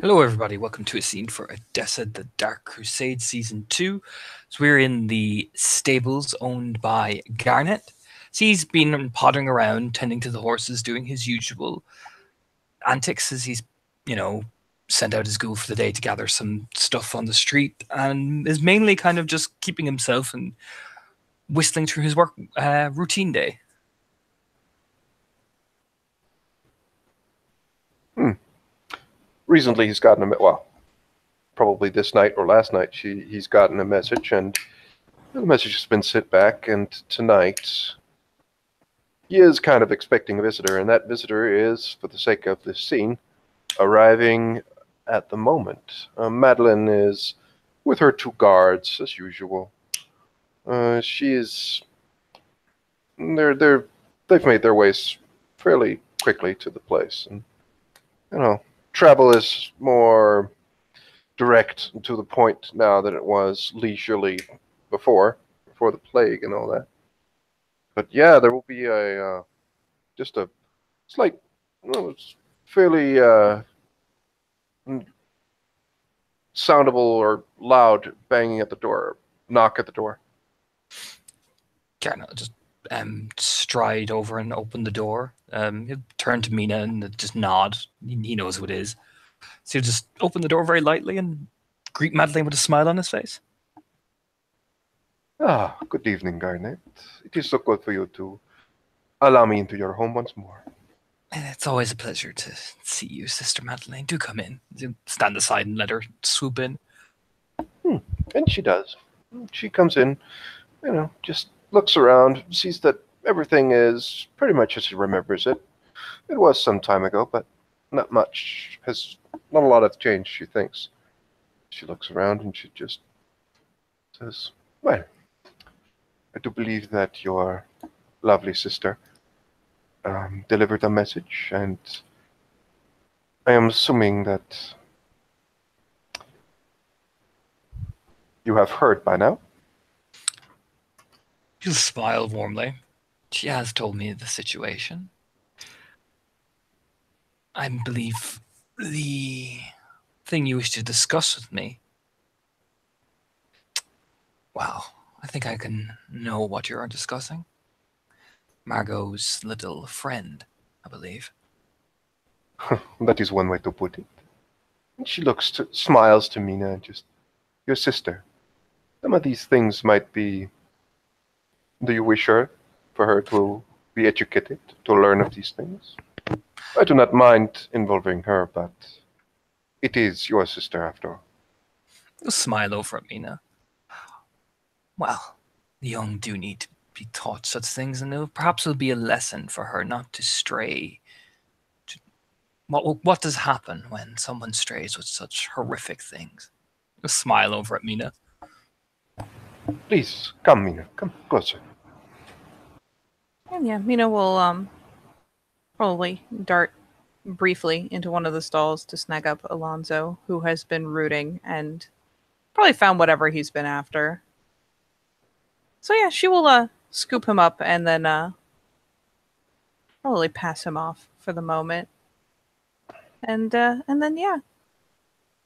Hello, everybody. Welcome to a scene for Edessa, the Dark Crusade Season 2. So we're in the stables owned by Garnet. So he's been pottering around, tending to the horses, doing his usual antics as he's, you know, sent out his ghoul for the day to gather some stuff on the street, and is mainly kind of just keeping himself and whistling through his work routine day. Recently, he's gotten probably this night or last night, he's gotten a message, and the message has been sit back, and tonight he is kind of expecting a visitor, and that visitor is, for the sake of this scene, arriving at the moment. Madeline is with her two guards, as usual. She is... They've made their ways fairly quickly to the place, and, travel is more direct and to the point now than it was leisurely before the plague and all that. But yeah, there will be just a slight, it's fairly soundable or loud banging at the door, knock at the door. Garnet just stride over and open the door. He'll turn to Mina and just nod. He knows who it is. So he'll just open the door very lightly and greet Madeline with a smile on his face. Good evening, Garnet. It is so good for you to allow me into your home once more. It's always a pleasure to see you, Sister Madeline. Do come in. Stand aside and let her swoop in. And she does. She comes in, just looks around, sees that everything is pretty much as she remembers it. It was some time ago, but not a lot has changed, she thinks. She looks around and she just says, well, I do believe that your lovely sister delivered a message, and I am assuming that you have heard by now. She'll smile warmly. She has told me the situation. I believe the thing you wish to discuss with me. Well, I think I can know what you're discussing. Margot's little friend, I believe. That is one way to put it. And she smiles to Mina and just, your sister. Some of these things might be... Do you wish for her to be educated, to learn of these things? I do not mind involving her, but it is your sister after all. You'll smile over at Mina. Well, the young do need to be taught such things, and perhaps it'll be a lesson for her not to stray. What does happen when someone strays with such horrific things? You'll smile over at Mina. Please, come, Mina. Come closer. And yeah, Mina will probably dart briefly into one of the stalls to snag up Alonzo, who has been rooting and probably found whatever he's been after. So yeah, she will scoop him up and then probably pass him off for the moment. And then yeah,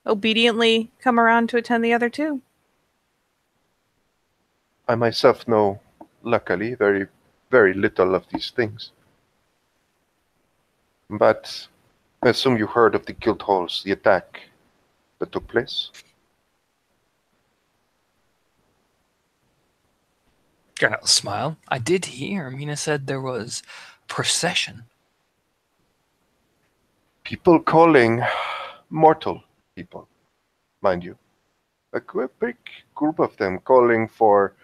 obediently come around to attend the other two. I myself know, luckily, very, very little of these things. But I assume you heard of the guild halls, the attack that took place? Garnet will smile. I did hear Mina said there was a procession. People calling mortal people, mind you. A big group of them calling for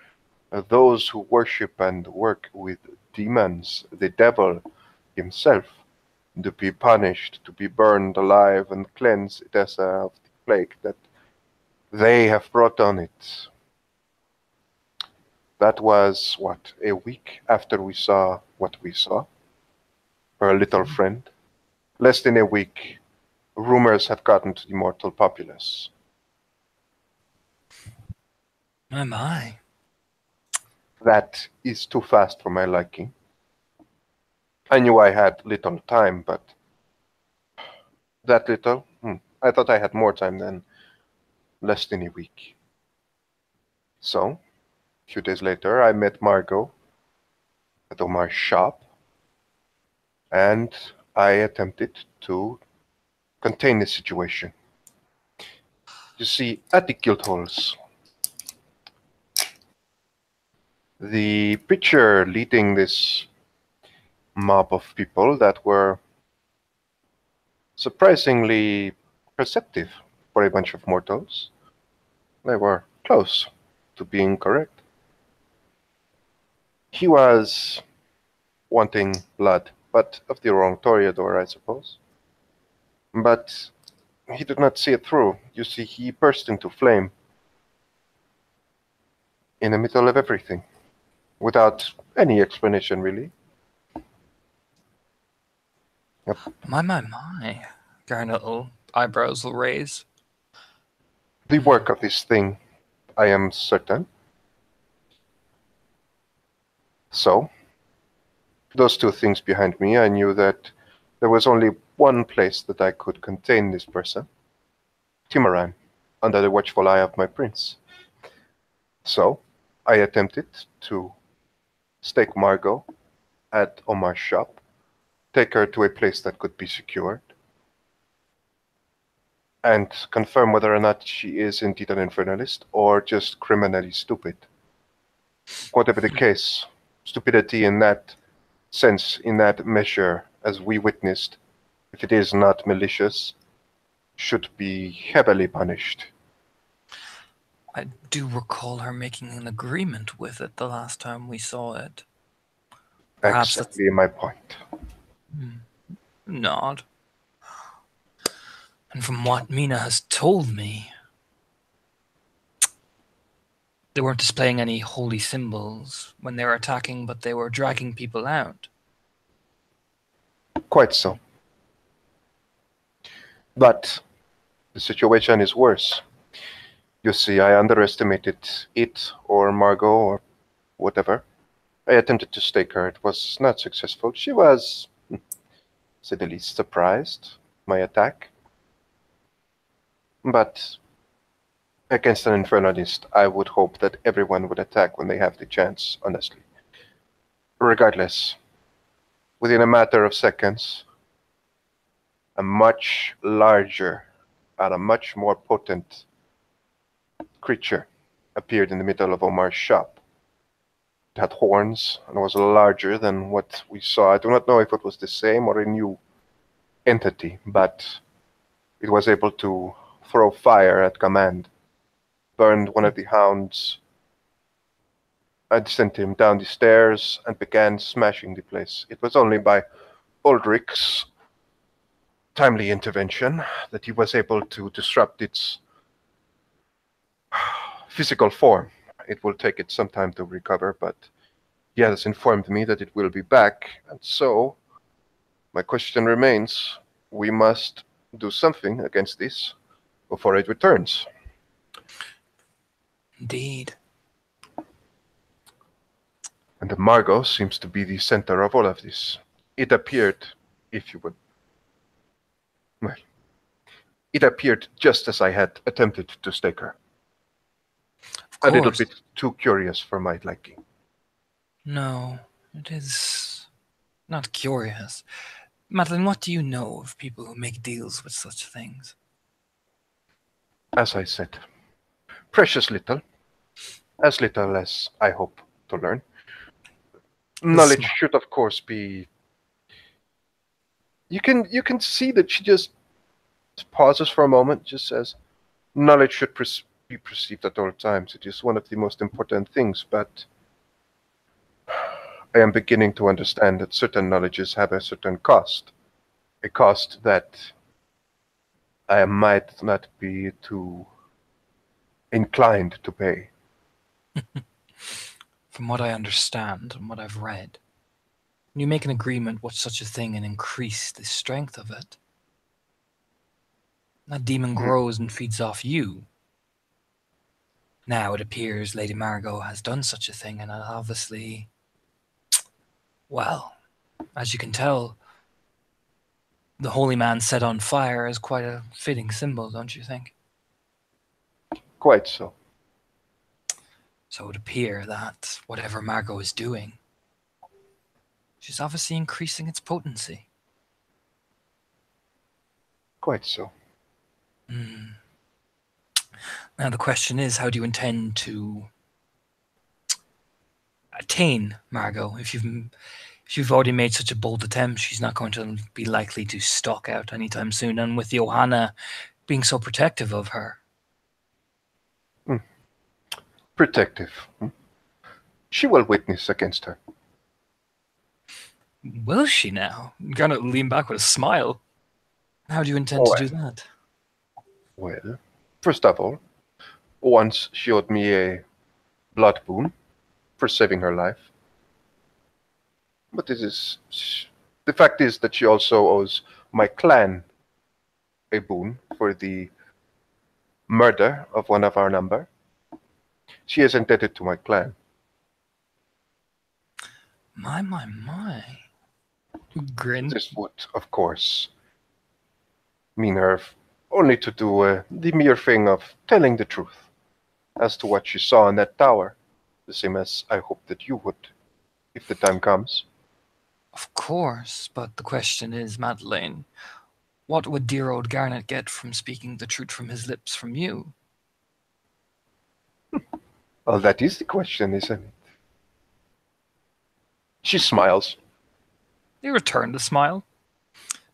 those who worship and work with demons, the devil himself, to be punished, to be burned alive and cleanse Edessa of the plague that they have brought on it. That was, a week after we saw what we saw? Her little friend. Less than a week, rumors have gotten to the mortal populace. My. That is too fast for my liking. I knew I had little time, but that little, I thought I had more time than less than a week. So, a few days later, I met Margot at Omar's shop, and I attempted to contain the situation. You see, at the guild halls, the preacher leading this mob of people that were surprisingly perceptive for a bunch of mortals. They were close to being correct. He was wanting blood, but of the wrong Toreador, I suppose. But he did not see it through. You see, he burst into flame in the middle of everything, without any explanation, really. Yep. My. Garnet eyebrows will raise. The work of this thing, I am certain. So, those two things behind me, I knew that there was only one place that I could contain this person. Timaran, under the watchful eye of my prince. So, I attempted to stake Margot at Omar's shop, take her to a place that could be secured, and confirm whether or not she is indeed an infernalist or just criminally stupid. Whatever the case, stupidity in that sense, in that measure, as we witnessed, if it is not malicious, should be heavily punished. I do recall her making an agreement with it the last time we saw it. Perhaps Exactly my point. not. And from what Mina has told me, they weren't displaying any holy symbols when they were attacking, but they were dragging people out. Quite so. But the situation is worse. You see, I underestimated it or Margot or whatever. I attempted to stake her. It was not successful. She was, to say the least, surprised my attack. But against an infernalist, I would hope that everyone would attack when they have the chance, honestly. Regardless, within a matter of seconds, a much larger and a much more potent creature appeared in the middle of Omar's shop. It had horns and was larger than what we saw. I do not know if it was the same or a new entity, but it was able to throw fire at command, burned one of the hounds, and sent him down the stairs and began smashing the place. It was only by Ulrich's timely intervention that he was able to disrupt its physical form. It will take it some time to recover, but he has informed me that it will be back, and so my question remains, we must do something against this before it returns. Indeed. And Margot seems to be the center of all of this. It appeared, if you would, well, it appeared just as I had attempted to stake her. A little bit too curious for my liking. No, it is not curious. Madeline, what do you know of people who make deals with such things? As I said, precious little. As little as I hope to learn. Knowledge should, of course, be... You can see that she just pauses for a moment, just says, knowledge should be perceived at all times. It is one of the most important things, but I am beginning to understand that certain knowledges have a certain cost. A cost that I might not be too inclined to pay. From what I understand and what I've read, when you make an agreement with such a thing and increase the strength of it, that demon grows and feeds off you. Now it appears Lady Margot has done such a thing, and obviously, well, as you can tell, The holy man set on fire is quite a fitting symbol, don't you think? Quite so. So it would appear that whatever Margot is doing, she's obviously increasing its potency. Quite so. Now the question is, how do you intend to attain Margot? If you've already made such a bold attempt, she's not going to be likely to stalk out anytime soon. And with Johanna being so protective of her, Protective. She will witness against her. will she now? Garnet will lean back with a smile. How do you intend to do that? Well, first of all, once she owed me a blood boon for saving her life. But the fact is that she also owes my clan a boon for the murder of one of our number. She is indebted to my clan. My. You grin. This would, of course, mean her only to do the mere thing of telling the truth as to what she saw in that tower, the same as I hope that you would, if the time comes. Of course, but the question is, Madeleine, what would dear old Garnet get from speaking the truth from his lips from you? Well, that is the question, isn't it? She smiles. You return the smile,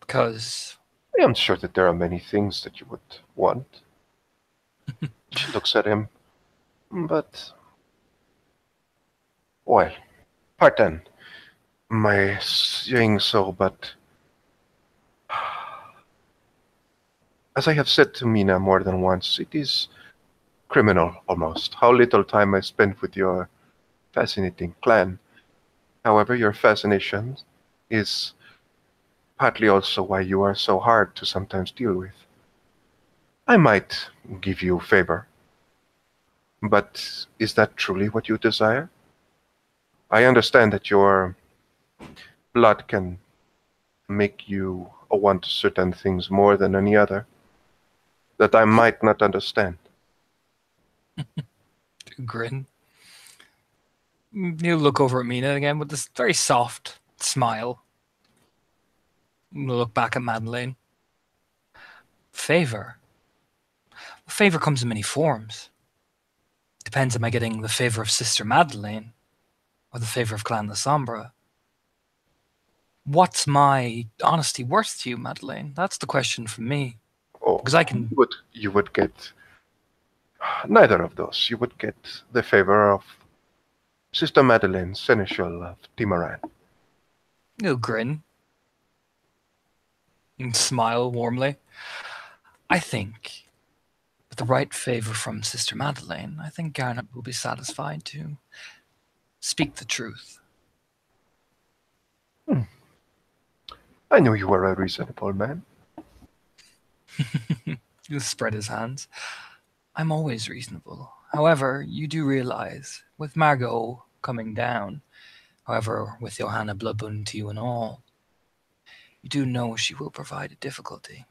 because I am sure that there are many things that you would want. She looks at him, but... Well, pardon my saying so, but... As I have said to Mina more than once, it is criminal, almost, how little time I spent with your fascinating clan. However, your fascination is partly also why you are so hard to sometimes deal with. I might give you favor, but is that truly what you desire? I understand that your blood can make you want certain things more than any other that I might not understand. grin. You look over at Mina again with this very soft smile. You look back at Madeleine. Favor. Favor comes in many forms. Depends, am I getting the favor of Sister Madeleine or the favor of Clan La Sombra? What's my honesty worth to you, Madeleine? That's the question for me. Oh, Because I can... you would get neither of those. You would get the favor of Sister Madeleine, Seneschal of Timaran. You'll grin and smile warmly. I think, with the right favor from Sister Madeleine, I think Garnet will be satisfied to speak the truth. I knew you were a reasonable man. He'll spread his hands. I'm always reasonable. However, you do realize, with Margot coming down, however, with Johanna bloodboon to you and all, you do know she will provide a difficulty.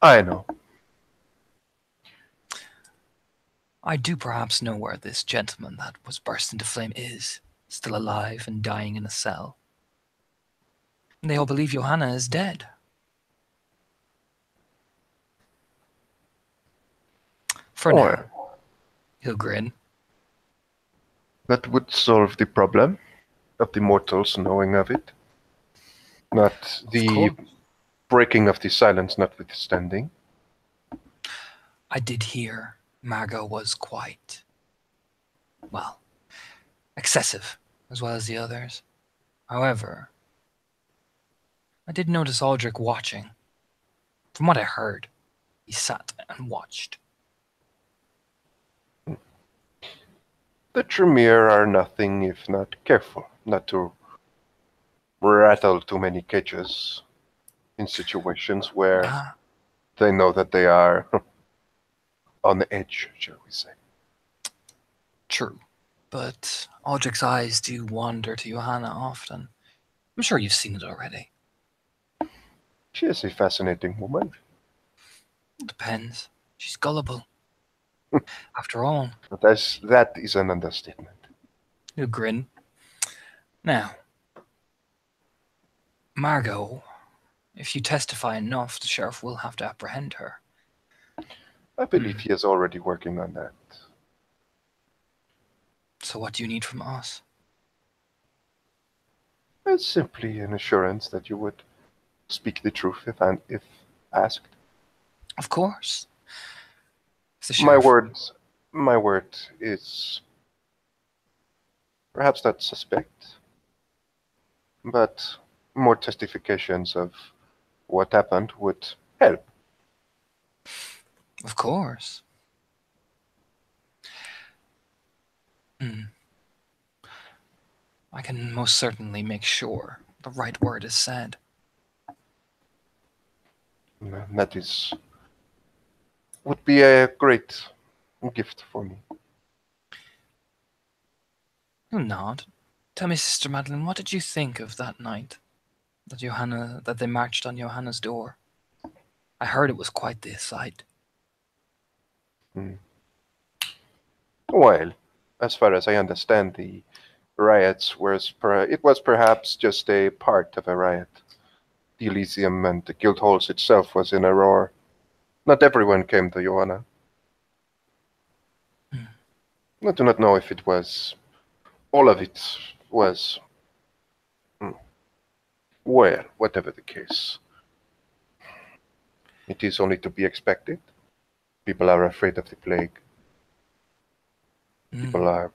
I know. I do perhaps know where this gentleman that was burst into flame is, still alive and dying in a cell. And they all believe Johanna is dead. For now, he'll grin. That would solve the problem of the mortals knowing of it. Not the breaking of the silence notwithstanding. I did hear Margot was quite, well, excessive, as well as the others. However, I did notice Aldrich watching. From what I heard, he sat and watched. The Tremere are nothing if not careful, not to rattle too many cages in situations where they know that they are on the edge, shall we say. True, but Aldrich's eyes do wander to Johanna often. I'm sure you've seen it already. She is a fascinating woman. Depends. She's gullible. After all, That is an understatement. you grin. Now, Margot, if you testify enough, the sheriff will have to apprehend her. I believe he is already working on that. So what do you need from us? It's simply an assurance that you would speak the truth if asked. Of course. If the My sheriff... word is perhaps not suspect, but more testifications of what happened would help. Of course. I can most certainly make sure the right word is said. That would be a great gift for me. You nod. Tell me, Sister Madeline, what did you think of that night that they marched on Johanna's door? I heard it was quite the sight. Hmm. Well, as far as I understand, the riots it was perhaps just a part of a riot. The Elysium and the Guildhalls itself was in a roar. Not everyone came to Johanna. I do not know if it was all of it was well, whatever the case. It is only to be expected. People are afraid of the plague. People are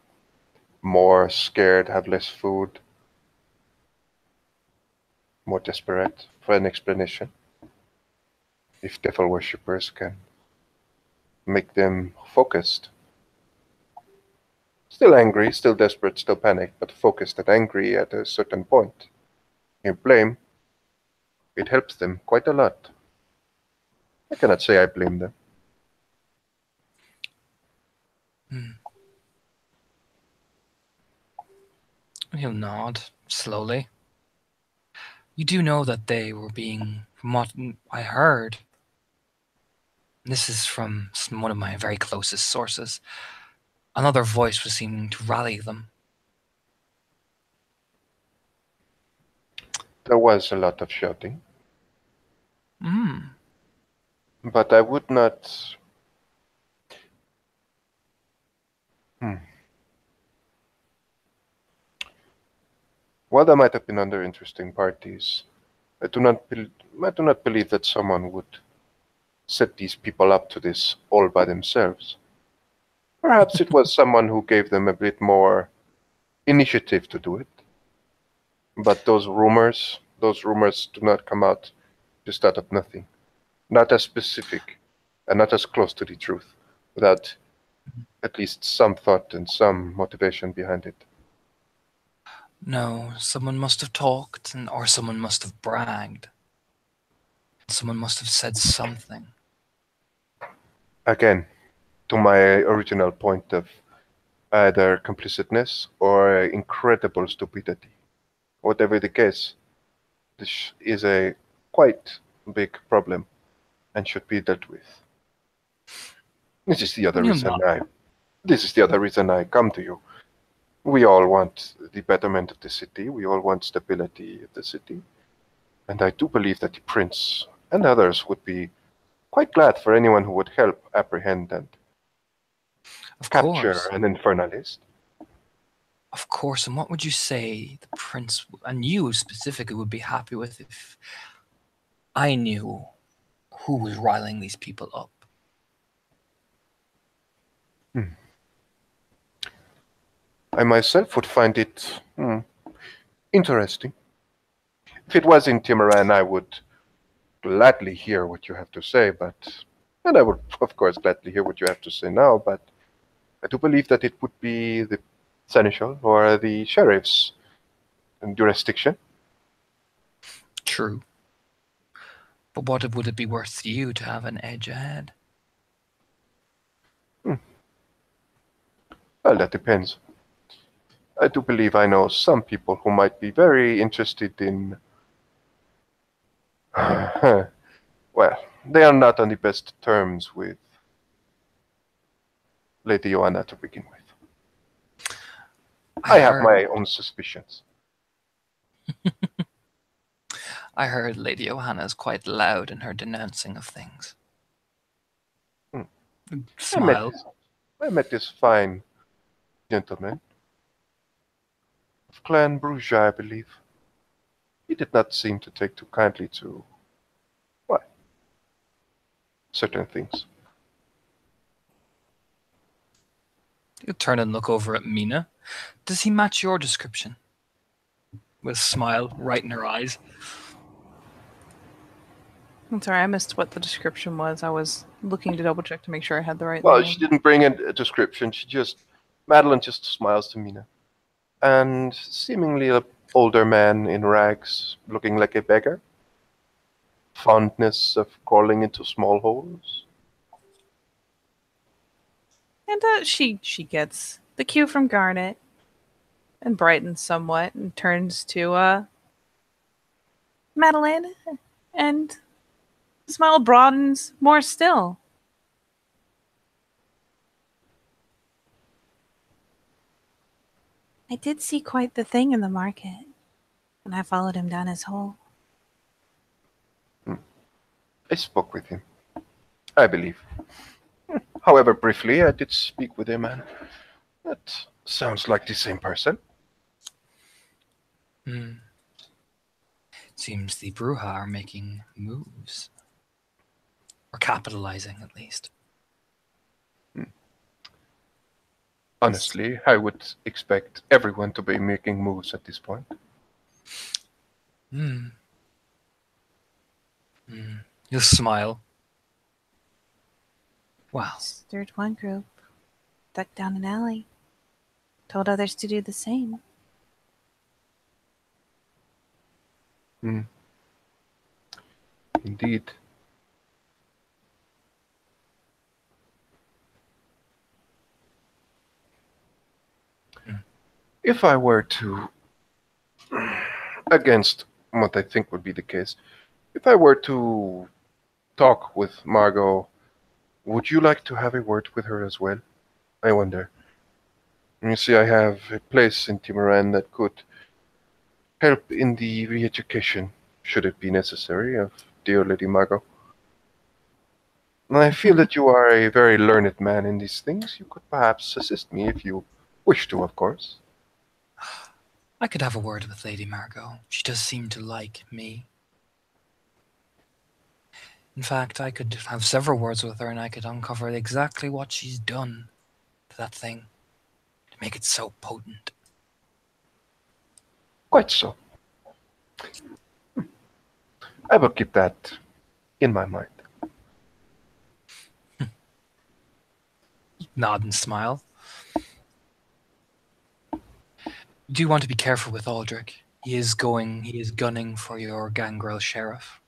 more scared, have less food, more desperate for an explanation. If devil worshippers can make them focused, still angry, still desperate, still panicked, but focused and angry at a certain point, in blame, it helps them quite a lot. I cannot say I blame them. He'll nod slowly. You do know that they were being, from what I heard, this is from one of my very closest sources, another voice was seeming to rally them. There was a lot of shouting, Hmm. but I would not. Hmm. While there might have been other interesting parties, I do not believe that someone would set these people up to this all by themselves. Perhaps it was someone who gave them a bit more initiative to do it. But those rumors do not come out just out of nothing. Not as specific and not as close to the truth without at least some thought and some motivation behind it. No, someone must have talked, or someone must have bragged. Someone must have said something. Again, to my original point of either complicitness or incredible stupidity. Whatever the case, this is a quite big problem and should be dealt with. This is the other You'll reason not. I come to you. We all want the betterment of the city. We all want stability of the city. And I do believe that the prince and others would be quite glad for anyone who would help apprehend and Of capture course. an infernalist. Of course. And what would you say the prince, and you specifically, would be happy with if I knew who was riling these people up? I myself would find it interesting. If it was in Timuran, I would gladly hear what you have to say, and I would, of course, gladly hear what you have to say now, but I do believe that it would be the seneschal or the sheriff's jurisdiction. True. But what would it be worth to you to have an edge ahead? Well, that depends. I do believe I know some people who might be very interested in. Well, they are not on the best terms with Lady Joanna to begin with. I I have heard my own suspicions. I heard Lady Johanna is quite loud in her denouncing of things. Hmm. Smile. I met this fine gentleman of Clan Bruges, I believe. He did not seem to take too kindly to, well, certain things. You turn and look over at Mina. Does he match your description? With a smile right in her eyes. I'm sorry, I missed what the description was. I was looking to double check to make sure I had the right Well, name. she didn't bring in a description. Madeline just smiles to Mina. And seemingly an older man in rags, looking like a beggar. Fondness of crawling into small holes. And she gets the cue from Garnet and brightens somewhat and turns to Madeline, and the smile broadens more still. I did see quite the thing in the market, and I followed him down his hole. I spoke with him, I believe. However, briefly, I did speak with a man. That sounds like the same person. Hmm. Seems the Bruja are making moves. Or capitalizing, at least. Honestly, I would expect everyone to be making moves at this point. Hmm. Hmm. You'll smile. Well, Stirred one group, ducked down an alley, told others to do the same. Hmm. Indeed. If I were to, against what I think would be the case, if I were to talk with Margot, would you like to have a word with her as well? I wonder. You see, I have a place in Timoran that could help in the re-education, should it be necessary, of dear Lady Margot. And I feel that you are a very learned man in these things. You could perhaps assist me if you wish to, of course. I could have a word with Lady Margot. She does seem to like me. In fact, I could have several words with her and I could uncover exactly what she's done to that thing to make it so potent. Quite so. I will keep that in my mind. Nod and smile. You do want to be careful with Aldrich. He is gunning for your gangrel sheriff.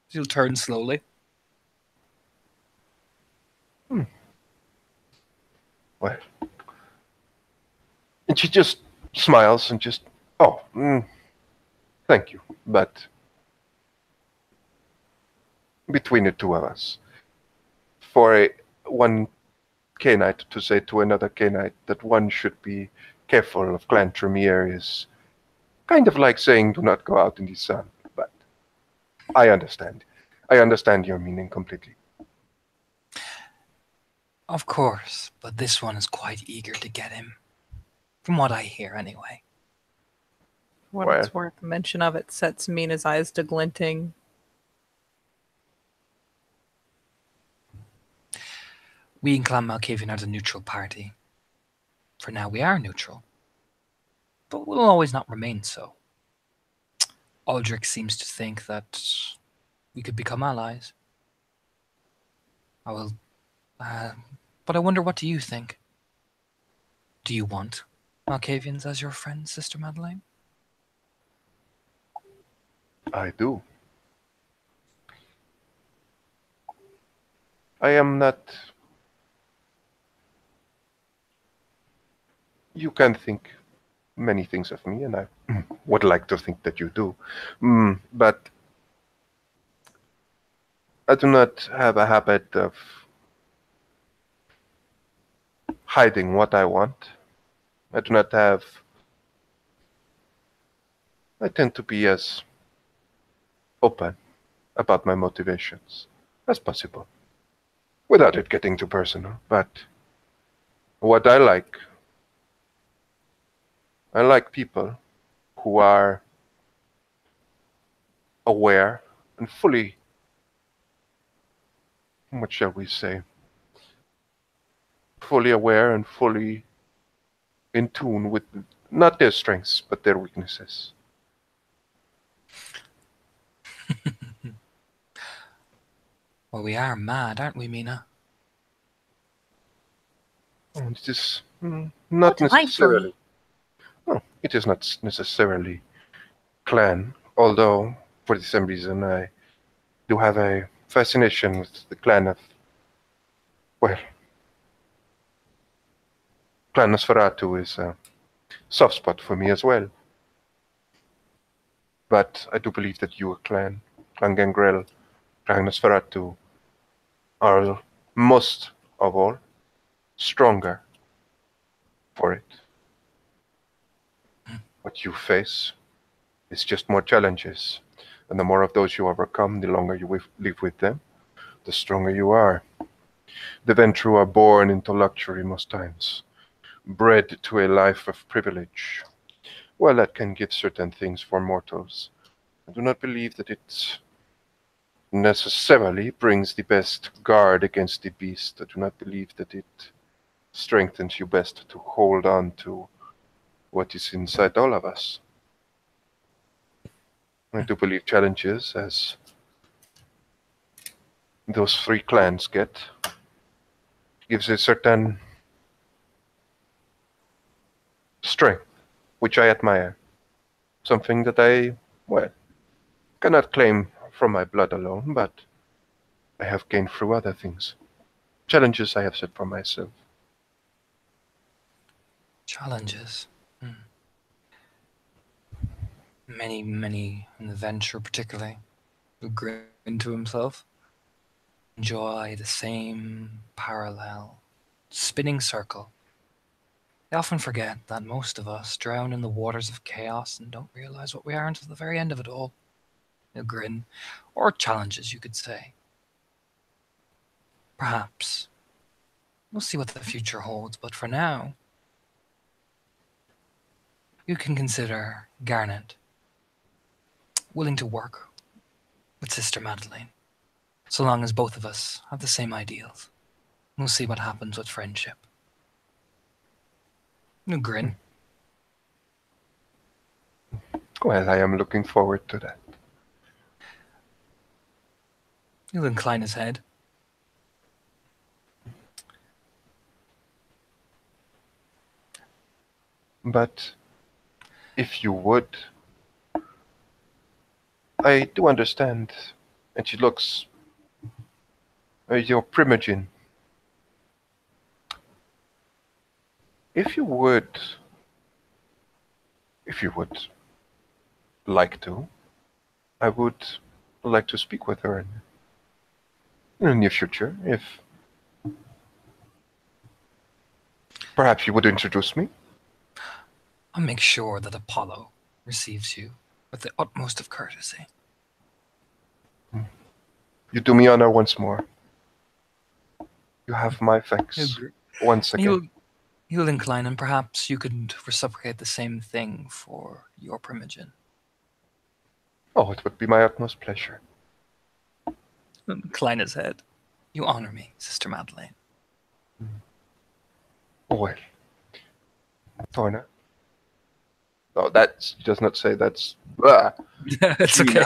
He'll turn slowly. Well, and she just smiles and just, oh, thank you. But between the two of us, for one Cainite to say to another Cainite that one should be careful of Clan Tremere is kind of like saying do not go out in the sun. But I understand. I understand your meaning completely. Of course, but this one is quite eager to get him. From what I hear, anyway. For what Well, it's worth, mention of it sets Mina's eyes to glinting. We in Clan Malkavian are the neutral party. For now, we are neutral. But we'll always not remain so. Aldrich seems to think that we could become allies. I will. But I wonder, what do you think? Do you want Malkavians as your friends, Sister Madeleine? I do. I am not. You can think many things of me, and I would like to think that you do. But I do not have a habit of hiding what I want. I do not have. I tend to be as open about my motivations as possible, without it getting too personal. But what I like people who are aware and fully, what shall we say, fully aware and fully in tune with not their strengths, but their weaknesses. Well, we are mad, aren't we, Mina? And it is not necessarily. No, it is not necessarily clan, although for the same reason I do have a fascination with the clan of, well, Clan Nosferatu is a soft spot for me as well. But I do believe that your clan, Clan Gangrel, Clan Nosferatu, are most of all stronger for it. What you face is just more challenges, and the more of those you overcome, the longer you live with them, the stronger you are. The Ventru are born into luxury most times, bred to a life of privilege. While that can give certain things for mortals, I do not believe that it necessarily brings the best guard against the beast. I do not believe that it strengthens you best to hold on to what is inside all of us. I do believe challenges, as those three clans get, gives a certain strength, which I admire. Something that I, well, cannot claim from my blood alone, but I have gained through other things. Challenges I have set for myself. Challenges. Many in the venture particularly, who grin to himself, enjoy the same parallel, spinning circle. They often forget that most of us drown in the waters of chaos and don't realize what we are until the very end of it all. A grin, or challenges, you could say. Perhaps. We'll see what the future holds, but for now, you can consider Garnet willing to work with Sister Madeleine, so long as both of us have the same ideals. We'll see what happens with friendship. No grin. Well, I am looking forward to that. He'll incline his head. But if you would, I do understand. And she looks, your primogen. If you would like to, I would like to speak with her in the near future. If perhaps you would introduce me. I'll make sure that Apollo receives you with the utmost of courtesy. You do me honor once more. You have my thanks once again. He'll incline, and perhaps you could reciprocate the same thing for your primogen. Oh, it would be my utmost pleasure. Incline his head. You honor me, Sister Madeleine. Oh, well. Torna. No, that does not say that's... It's okay.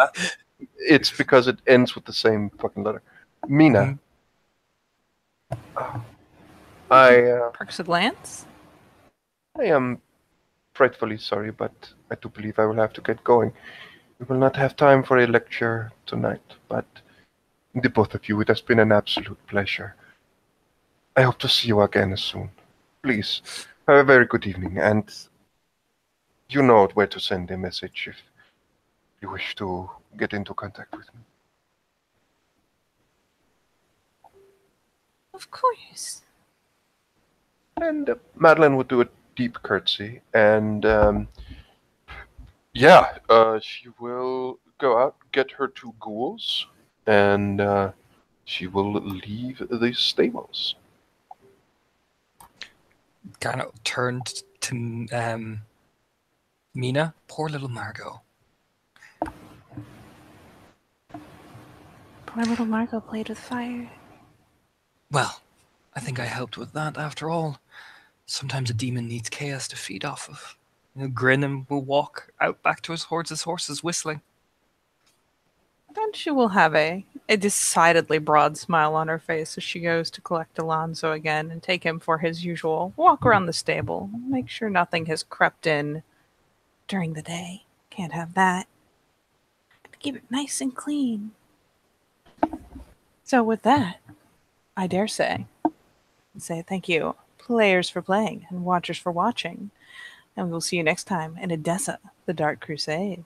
It's because it ends with the same fucking letter. Mina. Perks a glance? I am frightfully sorry, but I do believe I will have to get going. We will not have time for a lecture tonight, but the both of you, it has been an absolute pleasure. I hope to see you again soon. Please, have a very good evening, and You know where to send a message if you wish to get into contact with me. Of course. And Madeline would do a deep curtsy, and she will go out, get her two ghouls, and she will leave the stables. Garnet turned to Mina. Poor little Margot. Poor little Margot played with fire. Well, I think I helped with that after all. Sometimes a demon needs chaos to feed off of. He'll grin and will walk out back to his horses whistling. Then she will have a decidedly broad smile on her face as she goes to collect Alonso again and take him for his usual walk around the stable. Make sure nothing has crept in during the day. Can't have that. Gotta keep it nice and clean. So with that, I dare say thank you, players for playing and watchers for watching. And we will see you next time in Edessa, the Dark Crusade.